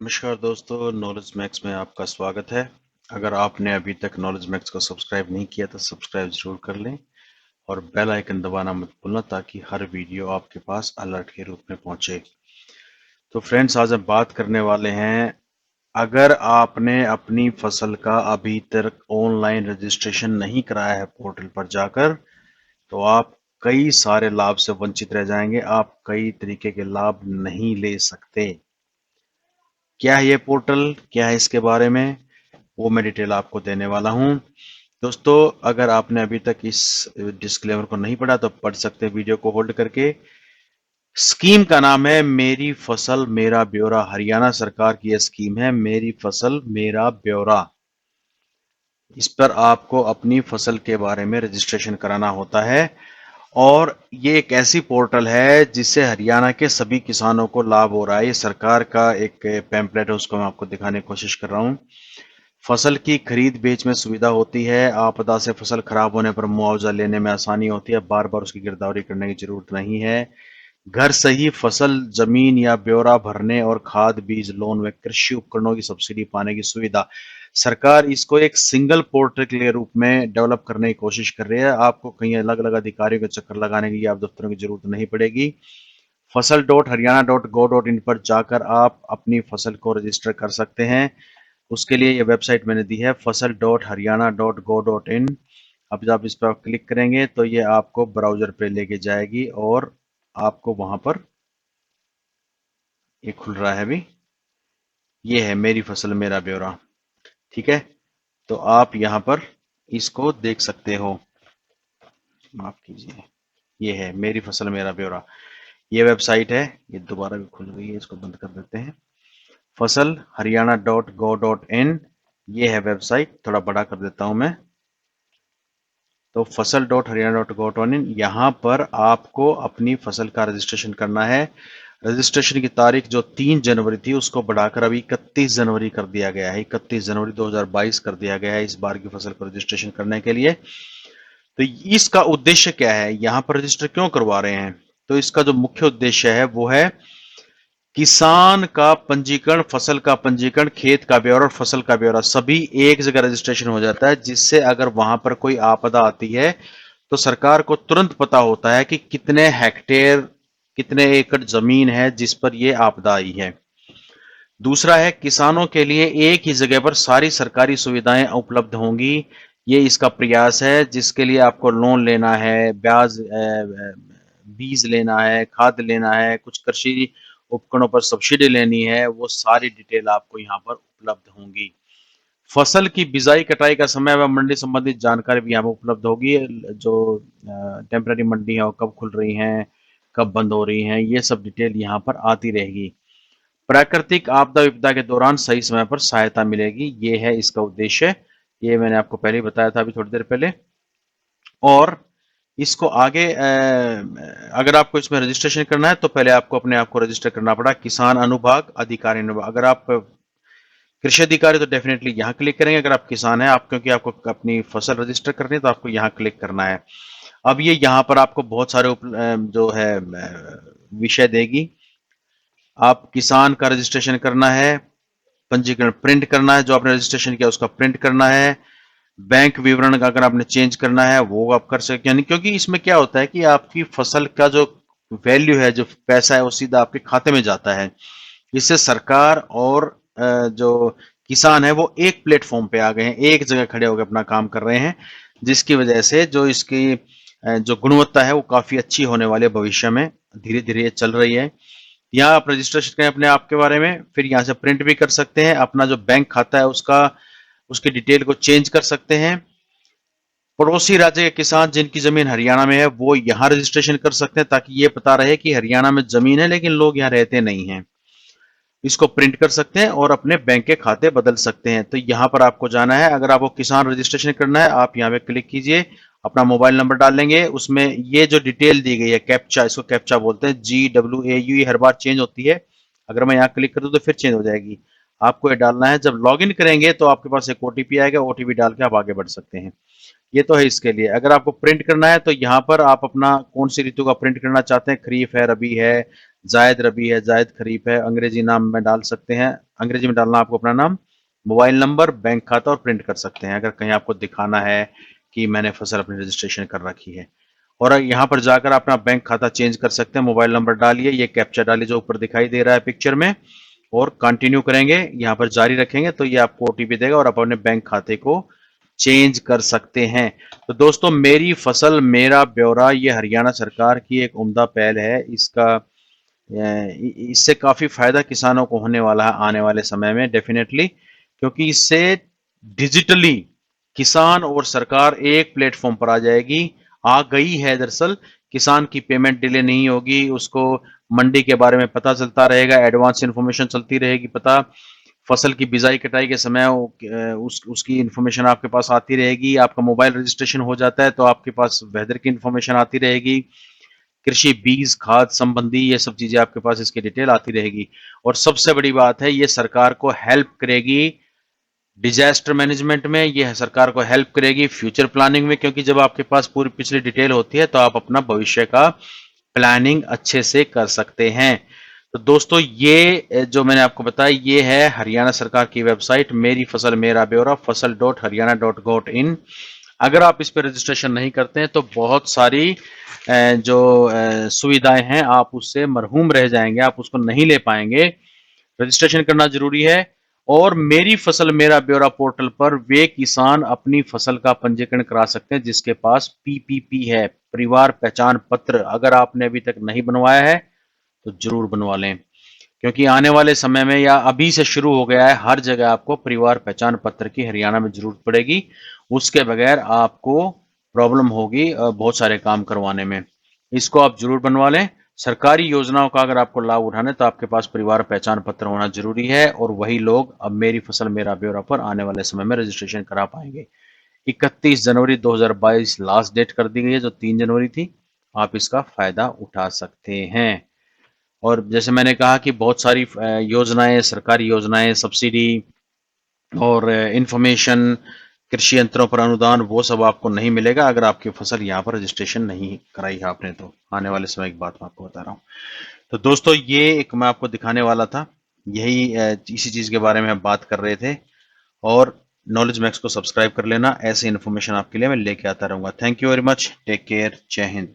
नमस्कार दोस्तों, knowledge max में आपका स्वागत है। अगर आपने अभी तक नॉलेज मैक्स को सब्सक्राइब नहीं किया तो सब्सक्राइब जरूर कर लें और बेल आइकन दबाना मत भूलना ताकि हर वीडियो आपके पास अलर्ट के रूप में पहुंचे। तो फ्रेंड्स, आज हम बात करने वाले हैं, अगर आपने अपनी फसल का अभी तक ऑनलाइन रजिस्ट्रेशन नहीं कराया है पोर्टल पर जाकर, तो आप कई सारे लाभ से वंचित रह जाएंगे। आप कई तरीके के लाभ नहीं ले सकते। क्या है ये पोर्टल, क्या है इसके बारे में, वो मैं डिटेल आपको देने वाला हूं। दोस्तों, अगर आपने अभी तक इस डिस्क्लेमर को नहीं पढ़ा तो पढ़ सकते हैं वीडियो को होल्ड करके। स्कीम का नाम है मेरी फसल मेरा ब्यौरा। हरियाणा सरकार की यह स्कीम है, मेरी फसल मेरा ब्यौरा। इस पर आपको अपनी फसल के बारे में रजिस्ट्रेशन कराना होता है और ये एक ऐसी पोर्टल है जिससे हरियाणा के सभी किसानों को लाभ हो रहा है। ये सरकार का एक पैम्पलेट है, उसको मैं आपको दिखाने की कोशिश कर रहा हूँ। फसल की खरीद बेच में सुविधा होती है, आपदा से फसल खराब होने पर मुआवजा लेने में आसानी होती है, बार बार उसकी गिरदावरी करने की जरूरत नहीं है। घर से ही फसल जमीन या ब्यौरा भरने और खाद बीज लोन व कृषि उपकरणों की सब्सिडी पाने की सुविधा। सरकार इसको एक सिंगल पोर्टल के रूप में डेवलप करने की कोशिश कर रही है। आपको कहीं अलग अलग अधिकारियों के चक्कर लगाने की या दफ्तरों की जरूरत नहीं पड़ेगी। फसल.haryana.go.in पर जाकर आप अपनी फसल को रजिस्टर कर सकते हैं। उसके लिए ये वेबसाइट मैंने दी है, फसल.haryana.go.in। अब जब आप इस पर क्लिक करेंगे तो ये आपको ब्राउजर पे लेके जाएगी और आपको वहां पर ये खुल रहा है अभी। ये है मेरी फसल मेरा ब्यौरा। ठीक है, तो आप यहां पर इसको देख सकते हो। माफ कीजिए, ये है मेरी फसल मेरा ब्यौरा। ये वेबसाइट है, ये दोबारा भी खुल गई है, इसको बंद कर देते हैं। फसल haryana.go.in, ये है वेबसाइट। थोड़ा बड़ा कर देता हूं मैं। तो फसल.haryana.go.in, यहाँ पर आपको अपनी फसल का रजिस्ट्रेशन करना है। रजिस्ट्रेशन की तारीख जो 3 जनवरी थी उसको बढ़ाकर अभी 31 जनवरी कर दिया गया है। 31 जनवरी 2022 कर दिया गया है इस बार की फसल को रजिस्ट्रेशन करने के लिए। तो इसका उद्देश्य क्या है, यहाँ पर रजिस्टर क्यों करवा रहे हैं? तो इसका जो मुख्य उद्देश्य है वो है किसान का पंजीकरण, फसल का पंजीकरण, खेत का ब्यौरा और फसल का ब्यौरा सभी एक जगह रजिस्ट्रेशन हो जाता है, जिससे अगर वहां पर कोई आपदा आती है तो सरकार को तुरंत पता होता है कि कितने हेक्टेयर, कितने एकड़ जमीन है जिस पर यह आपदा आई है। दूसरा है, किसानों के लिए एक ही जगह पर सारी सरकारी सुविधाएं उपलब्ध होंगी। ये इसका प्रयास है, जिसके लिए आपको लोन लेना है, ब्याज बीज लेना है, खाद लेना है, कुछ कृषि उपकरणों पर सब्सिडी लेनी है, वो सारी डिटेल आपको यहाँ पर उपलब्ध होंगी। फसल की बिजाई कटाई का समय व मंडी संबंधित जानकारी भी यहाँ पर उपलब्ध होगी। जो टेम्पररी मंडी है वो कब खुल रही हैं, कब बंद हो रही हैं, ये सब डिटेल यहाँ पर आती रहेगी। प्राकृतिक आपदा विपदा के दौरान सही समय पर सहायता मिलेगी, ये है इसका उद्देश्य। ये मैंने आपको पहले ही बताया था अभी थोड़ी देर पहले। और इसको आगे अगर आपको इसमें रजिस्ट्रेशन करना है तो पहले आपको अपने आप को रजिस्टर करना पड़ा। किसान अनुभाग, अधिकारी अनुभाग। अगर आप कृषि अधिकारी तो डेफिनेटली यहाँ क्लिक करेंगे। अगर आप किसान हैं, आप क्योंकि आपको अपनी फसल रजिस्टर करनी है तो आपको यहाँ क्लिक करना है। अब ये यहाँ पर आपको बहुत सारे जो है विषय देगी। आप किसान का रजिस्ट्रेशन करना है, पंजीकरण प्रिंट करना है, जो आपने रजिस्ट्रेशन किया उसका प्रिंट करना है, बैंक विवरण का अगर आपने चेंज करना है वो आप कर सकते हैं। यानी क्योंकि इसमें क्या होता है कि आपकी फसल का जो वैल्यू है, जो पैसा है, वो सीधा आपके खाते में जाता है। इससे सरकार और जो किसान है वो एक प्लेटफॉर्म पे आ गए हैं, एक जगह खड़े होकर अपना काम कर रहे हैं, जिसकी वजह से जो इसकी जो गुणवत्ता है वो काफी अच्छी होने वाली है भविष्य में। धीरे धीरे ये चल रही है। यहाँ आप रजिस्ट्रेशन करें अपने आप के बारे में, फिर यहाँ से प्रिंट भी कर सकते हैं। अपना जो बैंक खाता है उसका, उसकी डिटेल को चेंज कर सकते हैं। पड़ोसी राज्य के किसान जिनकी जमीन हरियाणा में है वो यहाँ रजिस्ट्रेशन कर सकते हैं, ताकि ये पता रहे कि हरियाणा में जमीन है लेकिन लोग यहाँ रहते नहीं हैं। इसको प्रिंट कर सकते हैं और अपने बैंक के खाते बदल सकते हैं। तो यहाँ पर आपको जाना है। अगर आपको किसान रजिस्ट्रेशन करना है, आप यहाँ पे क्लिक कीजिए, अपना मोबाइल नंबर डाल लेंगे। उसमें ये जो डिटेल दी गई है, कैप्चा, इसको कैप्चा बोलते हैं, GWAU, हर बार चेंज होती है। अगर मैं यहाँ क्लिक कर दूं तो फिर चेंज हो जाएगी। आपको ये डालना है। जब लॉगिन करेंगे तो आपके पास एक OTP आएगा, OTP डाल के आप आगे बढ़ सकते हैं। ये तो है इसके लिए। अगर आपको प्रिंट करना है तो यहाँ पर आप अपना कौन सी ऋतु का प्रिंट करना चाहते हैं, खरीफ है, रबी है, जायद रबी है, जायद खरीफ है, अंग्रेजी नाम में डाल सकते हैं। अंग्रेजी में डालना आपको अपना नाम, मोबाइल नंबर, बैंक खाता और प्रिंट कर सकते हैं अगर कहीं आपको दिखाना है कि मैंने फसल अपनी रजिस्ट्रेशन कर रखी है। और यहाँ पर जाकर अपना बैंक खाता चेंज कर सकते हैं। मोबाइल नंबर डालिए, ये कैप्चा डालिए जो ऊपर दिखाई दे रहा है पिक्चर में, और कंटिन्यू करेंगे, यहाँ पर जारी रखेंगे तो ये आपको ओटीपी देगा और आप अपने बैंक खाते को चेंज कर सकते हैं। तो दोस्तों, मेरी फसल मेरा ब्यौरा ये हरियाणा सरकार की एक उम्दा पहल है। इससे काफी फायदा किसानों को होने वाला है आने वाले समय में डेफिनेटली, क्योंकि इससे डिजिटली किसान और सरकार एक प्लेटफॉर्म पर आ जाएगी, आ गई है दरअसल। किसान की पेमेंट डिले नहीं होगी, उसको मंडी के बारे में पता चलता रहेगा, एडवांस इन्फॉर्मेशन चलती रहेगी पता, फसल की बिजाई कटाई के समय उसकी इन्फॉर्मेशन आपके पास आती रहेगी। आपका मोबाइल रजिस्ट्रेशन हो जाता है तो आपके पास वेदर की इन्फॉर्मेशन आती रहेगी, कृषि बीज खाद संबंधी ये सब चीजें आपके पास इसकी डिटेल आती रहेगी। और सबसे बड़ी बात है, ये सरकार को हेल्प करेगी डिजास्टर मैनेजमेंट में, ये सरकार को हेल्प करेगी फ्यूचर प्लानिंग में, क्योंकि जब आपके पास पूरी पिछली डिटेल होती है तो आप अपना भविष्य का प्लानिंग अच्छे से कर सकते हैं। तो दोस्तों, ये जो मैंने आपको बताया ये है हरियाणा सरकार की वेबसाइट मेरी फसल मेरा ब्यौरा, फसल.haryana.gov.in। अगर आप इस पर रजिस्ट्रेशन नहीं करते हैं तो बहुत सारी जो सुविधाएं हैं आप उससे मरहूम रह जाएंगे, आप उसको नहीं ले पाएंगे। रजिस्ट्रेशन करना जरूरी है। और मेरी फसल मेरा ब्यौरा पोर्टल पर वे किसान अपनी फसल का पंजीकरण करा सकते हैं जिसके पास पीपीपी है, परिवार पहचान पत्र। अगर आपने अभी तक नहीं बनवाया है तो जरूर बनवा लें, क्योंकि आने वाले समय में या अभी से शुरू हो गया है, हर जगह आपको परिवार पहचान पत्र की हरियाणा में जरूरत पड़ेगी। उसके बगैर आपको प्रॉब्लम होगी बहुत सारे काम करवाने में। इसको आप जरूर बनवा लें। सरकारी योजनाओं का अगर आपको लाभ उठाना है तो आपके पास परिवार पहचान पत्र होना जरूरी है, और वही लोग अब मेरी फसल मेरा ब्यौरा पर आने वाले समय में रजिस्ट्रेशन करा पाएंगे। 31 जनवरी 2022 लास्ट डेट कर दी गई है, जो 3 जनवरी थी। आप इसका फायदा उठा सकते हैं। और जैसे मैंने कहा कि बहुत सारी योजनाएं, सरकारी योजनाएं, सब्सिडी और इंफॉर्मेशन, कृषि यंत्रों पर अनुदान, वो सब आपको नहीं मिलेगा अगर आपकी फसल यहाँ पर रजिस्ट्रेशन नहीं कराई है आपने। तो आने वाले समय की बात मैं आपको बता रहा हूँ। तो दोस्तों, ये एक मैं आपको दिखाने वाला था, यही इसी चीज के बारे में हम बात कर रहे थे। और नॉलेज मैक्स को सब्सक्राइब कर लेना, ऐसे इन्फॉर्मेशन आपके लिए मैं लेके आता रहूंगा। Thank you very much, take care, जय हिंद।